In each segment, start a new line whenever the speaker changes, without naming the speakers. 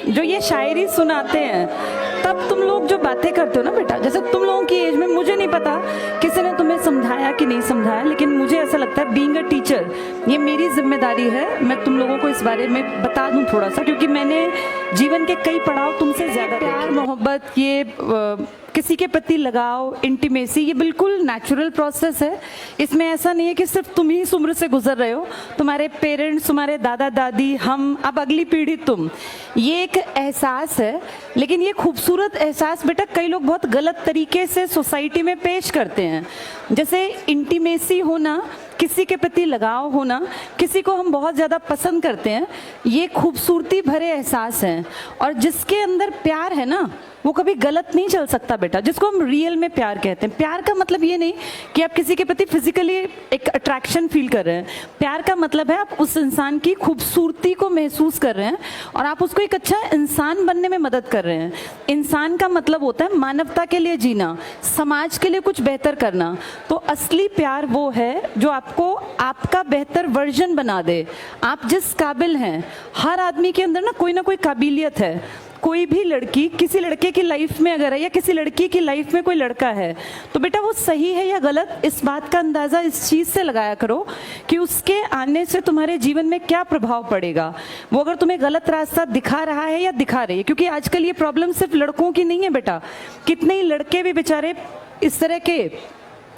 जो ये शायरी सुनाते हैं तब तुम लोग जो बातें करते हो ना बेटा, जैसे तुम लोगों की एज में, मुझे नहीं पता किसी ने तुम्हें समझाया कि नहीं समझाया, लेकिन मुझे ऐसा लगता है बीइंग अ टीचर ये मेरी जिम्मेदारी है, मैं तुम लोगों को इस बारे में बता दूं थोड़ा सा, क्योंकि मैंने जीवन के कई पड़ाव तुमसे ज्यादा, प्यार मोहब्बत, ये किसी के प्रति लगाव, इंटीमेसी, ये बिल्कुल नेचुरल प्रोसेस है। इसमें ऐसा नहीं है कि सिर्फ तुम ही इस उम्र से गुजर रहे हो, तुम्हारे पेरेंट्स, तुम्हारे दादा दादी, हम, अब अगली पीढ़ी तुम, ये एक एहसास है। लेकिन ये खूबसूरत एहसास बेटा कई लोग बहुत गलत तरीके से सोसाइटी में पेश करते हैं। जैसे इंटीमेसी होना, किसी के प्रति लगाव होना, किसी को हम बहुत ज़्यादा पसंद करते हैं, ये खूबसूरती भरे एहसास हैं। और जिसके अंदर प्यार है ना, वो कभी गलत नहीं चल सकता बेटा, जिसको हम रियल में प्यार कहते हैं। प्यार का मतलब ये नहीं कि आप किसी के प्रति फिजिकली एक अट्रैक्शन फील कर रहे हैं। प्यार का मतलब है आप उस इंसान की खूबसूरती को महसूस कर रहे हैं और आप उसको एक अच्छा इंसान बनने में मदद कर रहे हैं। इंसान का मतलब होता है मानवता के लिए जीना, समाज के लिए कुछ बेहतर करना। तो असली प्यार वो है जो आपको आपका बेहतर वर्जन बना दे, आप जिस काबिल हैं। हर आदमी के अंदर ना कोई काबिलियत है। कोई भी लड़की किसी लड़के की लाइफ में अगर है, या किसी लड़की की लाइफ में कोई लड़का है, तो बेटा वो सही है या गलत, इस बात का अंदाजा इस चीज से लगाया करो कि उसके आने से तुम्हारे जीवन में क्या प्रभाव पड़ेगा। वो अगर तुम्हें गलत रास्ता दिखा रहा है या दिखा रही है, क्योंकि आजकल ये प्रॉब्लम सिर्फ लड़कों की नहीं है बेटा, कितने ही लड़के भी बेचारे इस तरह के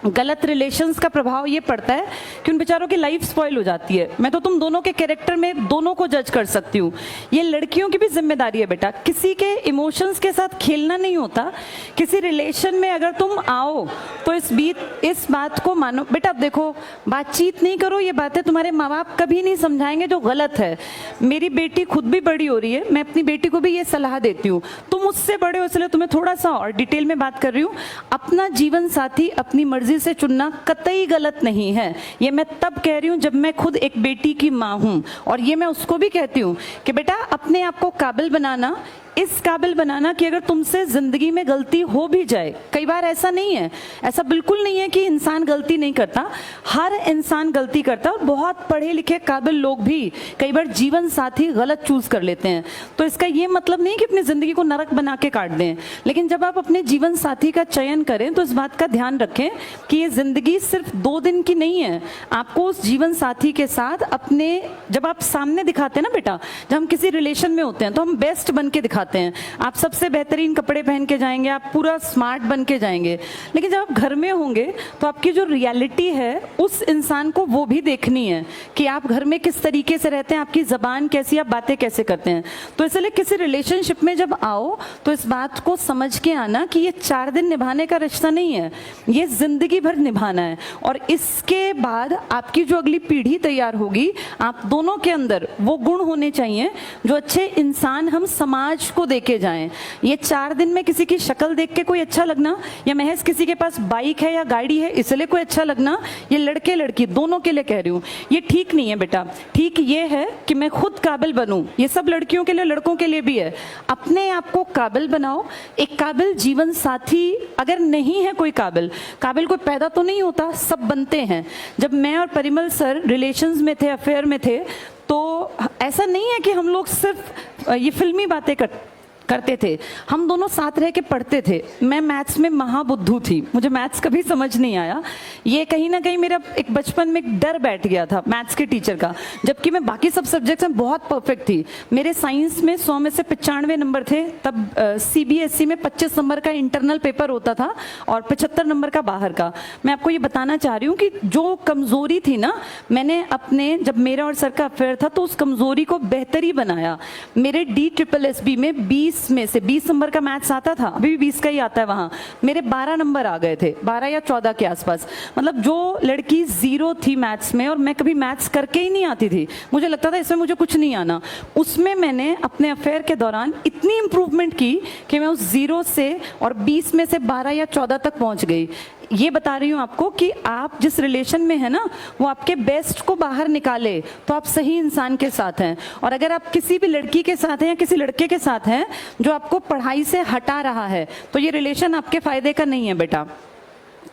गलत रिलेशंस का प्रभाव ये पड़ता है कि उन बेचारों की लाइफ स्पॉइल हो जाती है। मैं तो तुम दोनों के कैरेक्टर में दोनों को जज कर सकती हूँ। ये लड़कियों की भी जिम्मेदारी है बेटा, किसी के इमोशंस के साथ खेलना नहीं होता। किसी रिलेशन में अगर तुम आओ तो इस बात को मानो बेटा। अब देखो, बातचीत नहीं करो, ये बातें तुम्हारे माँ बाप कभी नहीं समझाएंगे जो गलत है। मेरी बेटी खुद भी बड़ी हो रही है, मैं अपनी बेटी को भी ये सलाह देती हूँ। तुम उससे बड़े हो इसलिए तुम्हें थोड़ा सा और डिटेल में बात कर रही हूँ। अपना जीवन साथी अपनी मर्जी से चुनना कतई गलत नहीं है। ये मैं तब कह रही हूं जब मैं खुद एक बेटी की मां हूं, और ये मैं उसको भी कहती हूं कि बेटा अपने आप को काबिल बनाना, इस काबिल बनाना कि अगर तुमसे जिंदगी में गलती हो भी जाए, कई बार ऐसा नहीं है, ऐसा बिल्कुल नहीं है कि इंसान गलती नहीं करता, हर इंसान गलती करता है। और बहुत पढ़े लिखे काबिल लोग भी कई बार जीवन साथी गलत चूज कर लेते हैं। तो इसका ये मतलब नहीं कि अपनी जिंदगी को नरक बना के काट दें, लेकिन जब आप अपने जीवन साथी का चयन करें तो इस बात का ध्यान रखें कि ये जिंदगी सिर्फ 2 दिन की नहीं है। आपको उस जीवन साथी के साथ अपने, जब आप सामने दिखाते हैं ना बेटा, जब हम किसी रिलेशन में होते हैं तो हम बेस्ट बन के दिखाते हैं। आप सबसे बेहतरीन कपड़े पहन के जाएंगे, आप पूरा स्मार्ट बन के जाएंगे, लेकिन जब आप घर में होंगे तो आपकी जो रियलिटी है उस इंसान को वो भी देखनी है कि आप घर में किस तरीके से रहते हैं, आपकी जबान कैसी, आप बातें कैसे करते हैं। तो इसलिए किसी रिलेशनशिप में जब आओ तो इस बात को समझ के आना कि ये 4 दिन निभाने का रिश्ता नहीं है, ये जिंदगी भर निभाना है। और इसके बाद आपकी जो अगली पीढ़ी तैयार होगी, आप दोनों के अंदर वो गुण होने चाहिए जो अच्छे इंसान हम समाज को देके जाएं। ये 4 दिन में किसी की शक्ल देख के कोई अच्छा लगना, या महज किसी के पास बाइक है या गाड़ी है इसलिए कोई अच्छा लगना, ये लड़के लड़की दोनों के लिए कह रही हूँ, ये ठीक नहीं है बेटा। ठीक ये है कि मैं खुद काबिल बनूं, ये सब लड़कियों के लिए लड़कों के लिए भी है। अपने आप को काबिल बनाओ। एक काबिल जीवन साथी अगर नहीं है, कोई काबिल कोई पैदा तो नहीं होता, सब बनते हैं। जब मैं और परिमल सर रिलेशंस में थे, अफेयर में थे, तो ऐसा नहीं है कि हम लोग सिर्फ ये फिल्मी बातें करते थे, हम दोनों साथ रह के पढ़ते थे। मैं मैथ्स में महाबुद्धू थी, मुझे मैथ्स कभी समझ नहीं आया। ये कहीं ना कहीं मेरा एक बचपन में एक डर बैठ गया था मैथ्स के टीचर का, जबकि मैं बाकी सब सब्जेक्ट्स में बहुत परफेक्ट थी। मेरे साइंस में 100 में से 95 नंबर थे। तब CBSE में 25 नंबर का इंटरनल पेपर होता था और 75 नंबर का बाहर का। मैं आपको ये बताना चाह रही हूँ कि जो कमजोरी थी ना, मैंने अपने, जब मेरा और सर का अफेयर था तो उस कमजोरी को बेहतरी बनाया। मेरे DSSB में 20 में से 20 नंबर का मैथ्स आता था, अभी भी 20 का ही आता है वहां, मेरे 12 नंबर आ गए थे, 12 या 14 के आसपास। मतलब जो लड़की 0 थी मैथ्स में, और मैं कभी मैथ्स करके ही नहीं आती थी, मुझे लगता था इसमें मुझे कुछ नहीं आना, उसमें मैंने अपने अफेयर के दौरान इतनी इंप्रूवमेंट की कि मैं उस 0 से और 20 में से 12 या 14 तक पहुंच गई। ये बता रही हूँ आपको कि आप जिस रिलेशन में है ना, वो आपके बेस्ट को बाहर निकाले तो आप सही इंसान के साथ हैं। और अगर आप किसी भी लड़की के साथ हैं या किसी लड़के के साथ हैं जो आपको पढ़ाई से हटा रहा है, तो ये रिलेशन आपके फायदे का नहीं है बेटा।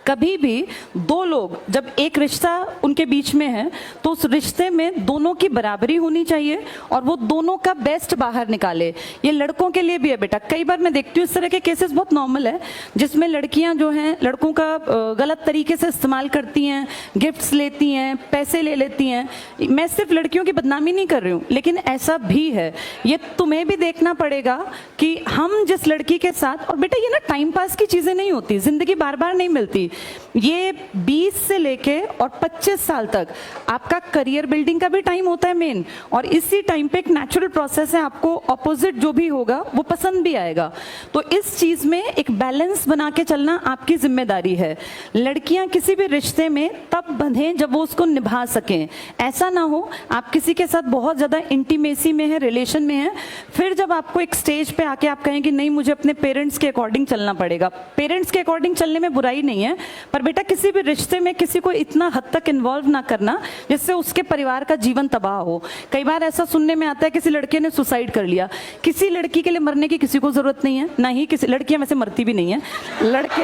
कभी भी दो लोग जब एक रिश्ता उनके बीच में है तो उस रिश्ते में दोनों की बराबरी होनी चाहिए और वो दोनों का बेस्ट बाहर निकाले। ये लड़कों के लिए भी है बेटा। कई बार मैं देखती हूँ इस तरह के केसेस बहुत नॉर्मल है जिसमें लड़कियां जो हैं लड़कों का गलत तरीके से इस्तेमाल करती हैं, गिफ्ट्स लेती हैं, पैसे ले लेती हैं। मैं सिर्फ लड़कियों की बदनामी नहीं कर रही हूँ, लेकिन ऐसा भी है। ये तुम्हें भी देखना पड़ेगा कि हम जिस लड़की के साथ, और बेटा ये ना टाइम पास की चीजें नहीं होती, जिंदगी बार बार नहीं मिलती। ये 20 से लेके और 25 साल तक आपका करियर बिल्डिंग का भी टाइम होता है मेन, और इसी टाइम पे एक नेचुरल प्रोसेस है, आपको ऑपोजिट जो भी होगा वो पसंद भी आएगा। तो इस चीज में एक बैलेंस बना के चलना आपकी जिम्मेदारी है। लड़कियां किसी भी रिश्ते में तब बंधें जब वो उसको निभा सकें। ऐसा ना हो आप किसी के साथ बहुत ज्यादा इंटीमेसी में है, रिलेशन में है, फिर जब आपको एक स्टेज पे आके आप कहें कि नहीं मुझे अपने पेरेंट्स के अकॉर्डिंग चलना पड़ेगा। पेरेंट्स के अकॉर्डिंग चलने में बुराई नहीं है, पर बेटा किसी भी रिश्ते में किसी को इतना हद तक इन्वॉल्व ना करना जिससे उसके परिवार का जीवन तबाह हो। कई बार ऐसा सुनने में आता है किसी लड़के ने सुसाइड कर लिया। किसी लड़की के लिए मरने की किसी को जरूरत नहीं है, ना ही किसी लड़कियां वैसे मरती भी नहीं है। लड़के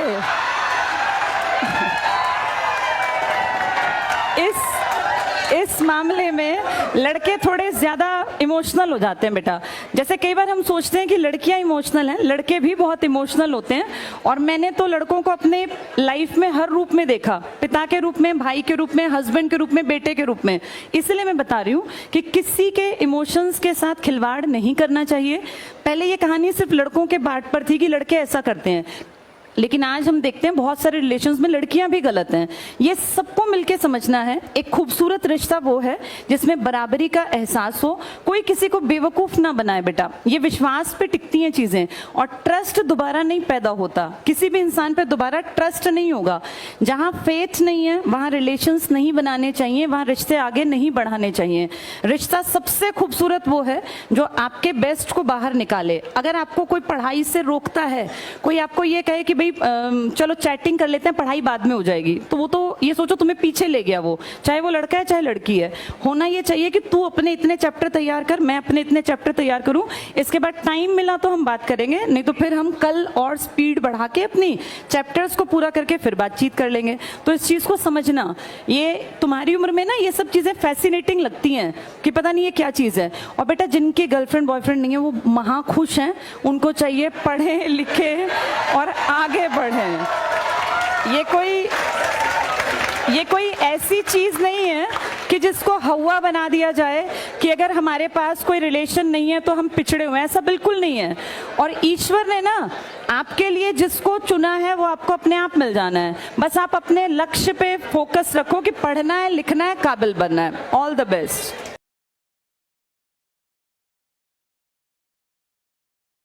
इस मामले में लड़के थोड़े ज्यादा इमोशनल हो जाते हैं बेटा। जैसे कई बार हम सोचते हैं कि लड़कियां इमोशनल हैं, लड़के भी बहुत इमोशनल होते हैं। और मैंने तो लड़कों को अपने लाइफ में हर रूप में देखा, पिता के रूप में, भाई के रूप में, हस्बैंड के रूप में, बेटे के रूप में। इसलिए मैं बता रही हूँ कि किसी के इमोशंस के साथ खिलवाड़ नहीं करना चाहिए। पहले ये कहानी सिर्फ लड़कों के बाट पर थी कि लड़के ऐसा करते हैं, लेकिन आज हम देखते हैं बहुत सारे रिलेशंस में लड़कियां भी गलत हैं। ये सबको मिलके समझना है। एक खूबसूरत रिश्ता वो है जिसमें बराबरी का एहसास हो, कोई किसी को बेवकूफ ना बनाए बेटा। ये विश्वास पे टिकती हैं चीजें, और ट्रस्ट दोबारा नहीं पैदा होता। किसी भी इंसान पे दोबारा ट्रस्ट नहीं होगा। जहां फेथ नहीं है वहां रिलेशंस नहीं बनाने चाहिए, वहां रिश्ते आगे नहीं बढ़ाने चाहिए। रिश्ता सबसे खूबसूरत वो है जो आपके बेस्ट को बाहर निकाले। अगर आपको कोई पढ़ाई से रोकता है, कोई आपको ये कहे कि भाई चलो चैटिंग कर लेते हैं, पढ़ाई बाद में हो जाएगी, तो वो तो ये सोचो तुम्हें पीछे ले गया वो, चाहे वो लड़का है चाहे लड़की है। होना ये चाहिए कि तू अपने इतने चैप्टर तैयार कर, मैं अपने इतने चैप्टर तैयार करूं, इसके बाद टाइम मिला तो हम बात करेंगे, नहीं तो फिर हम कल और स्पीड बढ़ा के अपनी चैप्टर्स को पूरा करके फिर बातचीत कर लेंगे। तो इस चीज को समझना, ये तुम्हारी उम्र में ना ये सब चीजें फैसिनेटिंग लगती हैं कि पता नहीं ये क्या चीज है। और बेटा जिनकी गर्लफ्रेंड बॉयफ्रेंड नहीं है वो महा खुश हैं, उनको चाहिए पढ़े लिखे और आगे बढ़ें। ये कोई ऐसी चीज नहीं है कि जिसको हवा बना दिया जाए कि अगर हमारे पास कोई रिलेशन नहीं है तो हम पिछड़े हुए हैं, ऐसा बिल्कुल नहीं है। और ईश्वर ने ना आपके लिए जिसको चुना है वो आपको अपने आप मिल जाना है। बस आप अपने लक्ष्य पे फोकस रखो कि पढ़ना है, लिखना है, काबिल बनना है। All the best.